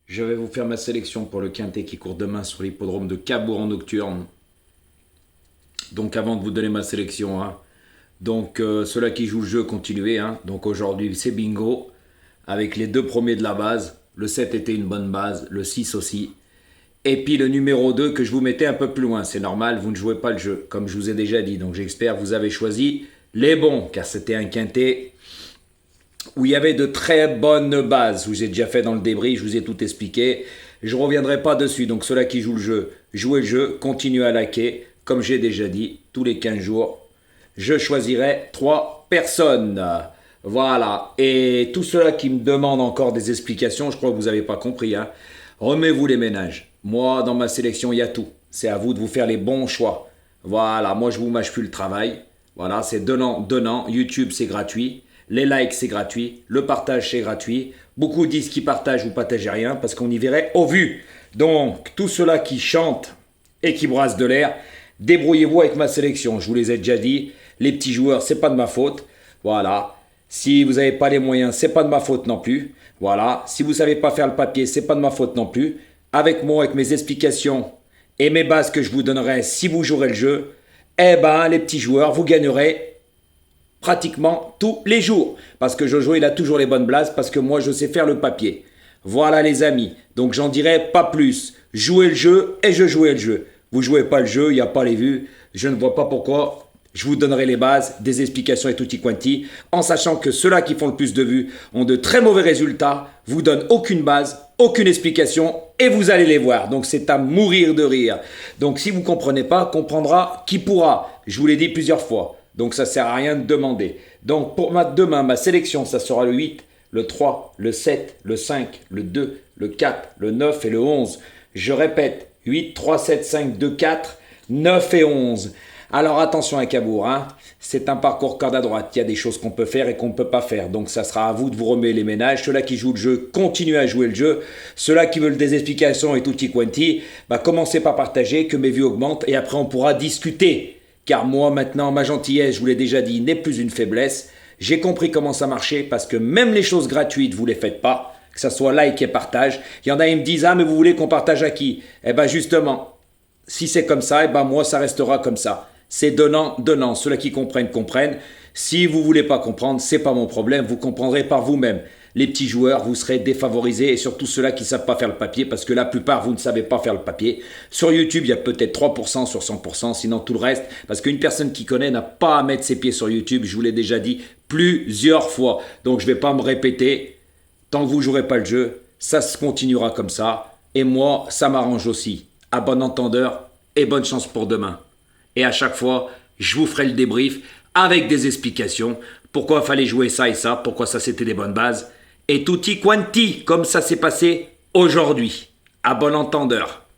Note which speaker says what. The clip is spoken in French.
Speaker 1: Je vais vous faire ma sélection pour le quintet qui court demain sur l'hippodrome de Cabourg en nocturne. Donc avant de vous donner ma sélection, ceux-là qui jouent le jeu, continuez. Donc aujourd'hui c'est bingo, avec les deux premiers de la base. Le 7 était une bonne base, le 6 aussi. Et puis le numéro 2 que je vous mettais un peu plus loin. C'est normal, vous ne jouez pas le jeu, comme je vous ai déjà dit. Donc j'espère que vous avez choisi les bons, car c'était un quintet où il y avait de très bonnes bases. Je vous ai déjà fait dans le débris, je vous ai tout expliqué. Je ne reviendrai pas dessus. Donc ceux-là qui jouent le jeu, jouez le jeu, continuez à laquer. Comme j'ai déjà dit, tous les 15 jours, je choisirai 3 personnes. Voilà. Et tous ceux-là qui me demandent encore des explications, je crois que vous n'avez pas compris. Remets-vous les ménages. Moi, dans ma sélection, il y a tout. C'est à vous de vous faire les bons choix. Voilà, moi je vous mâche plus le travail. Voilà, c'est donnant. YouTube, c'est gratuit. Les likes, c'est gratuit. Le partage, c'est gratuit. Beaucoup disent qu'ils partagent ou partagez rien parce qu'on y verrait au vu. Donc, tous ceux-là qui chantent et qui brassent de l'air, débrouillez-vous avec ma sélection. Je vous les ai déjà dit. Les petits joueurs, c'est pas de ma faute. Voilà. Si vous n'avez pas les moyens, c'est pas de ma faute non plus. Voilà. Si vous savez pas faire le papier, c'est pas de ma faute non plus. Avec moi, avec mes explications et mes bases que je vous donnerai si vous jouerez le jeu, eh ben, les petits joueurs, vous gagnerez pratiquement tous les jours. Parce que Jojo, il a toujours les bonnes blases, parce que moi, je sais faire le papier. Voilà les amis. Donc j'en dirai pas plus. Jouez le jeu et je jouais le jeu. Vous jouez pas le jeu, il n'y a pas les vues. Je ne vois pas pourquoi. Je vous donnerai les bases, des explications et tutti quanti, en sachant que ceux-là qui font le plus de vues ont de très mauvais résultats, vous donnent aucune base, aucune explication, et vous allez les voir. Donc c'est à mourir de rire. Donc si vous ne comprenez pas, comprendra qui pourra. Je vous l'ai dit plusieurs fois. Donc ça ne sert à rien de demander. Donc pour demain, ma sélection, ça sera le 8, le 3, le 7, le 5, le 2, le 4, le 9 et le 11. Je répète, 8, 3, 7, 5, 2, 4, 9 et 11. Alors attention à Cabourg, c'est un parcours corde à droite. Il y a des choses qu'on peut faire et qu'on ne peut pas faire. Donc ça sera à vous de vous remettre les ménages. Ceux-là qui jouent le jeu, continuez à jouer le jeu. Ceux-là qui veulent des explications et tutti quanti, commencez par partager, que mes vues augmentent et après on pourra discuter. Car moi maintenant, ma gentillesse, je vous l'ai déjà dit, n'est plus une faiblesse. J'ai compris comment ça marchait parce que même les choses gratuites, vous ne les faites pas. Que ça soit like et partage. Il y en a, ils me disent, mais vous voulez qu'on partage à qui? Eh bien justement, si c'est comme ça, moi ça restera comme ça. C'est donnant. Ceux-là qui comprennent, comprennent. Si vous ne voulez pas comprendre, c'est pas mon problème. Vous comprendrez par vous-même. Les petits joueurs, vous serez défavorisés et surtout ceux-là qui ne savent pas faire le papier parce que la plupart, vous ne savez pas faire le papier. Sur YouTube, il y a peut-être 3% sur 100%, sinon tout le reste, parce qu'une personne qui connaît n'a pas à mettre ses pieds sur YouTube. Je vous l'ai déjà dit plusieurs fois. Donc je ne vais pas me répéter. Tant que vous ne jouerez pas le jeu, ça se continuera comme ça. Et moi, ça m'arrange aussi. À bon entendeur et bonne chance pour demain. Et à chaque fois, je vous ferai le débrief avec des explications. Pourquoi il fallait jouer ça et ça, pourquoi ça c'était des bonnes bases. Et tutti quanti, comme ça s'est passé aujourd'hui. À bon entendeur.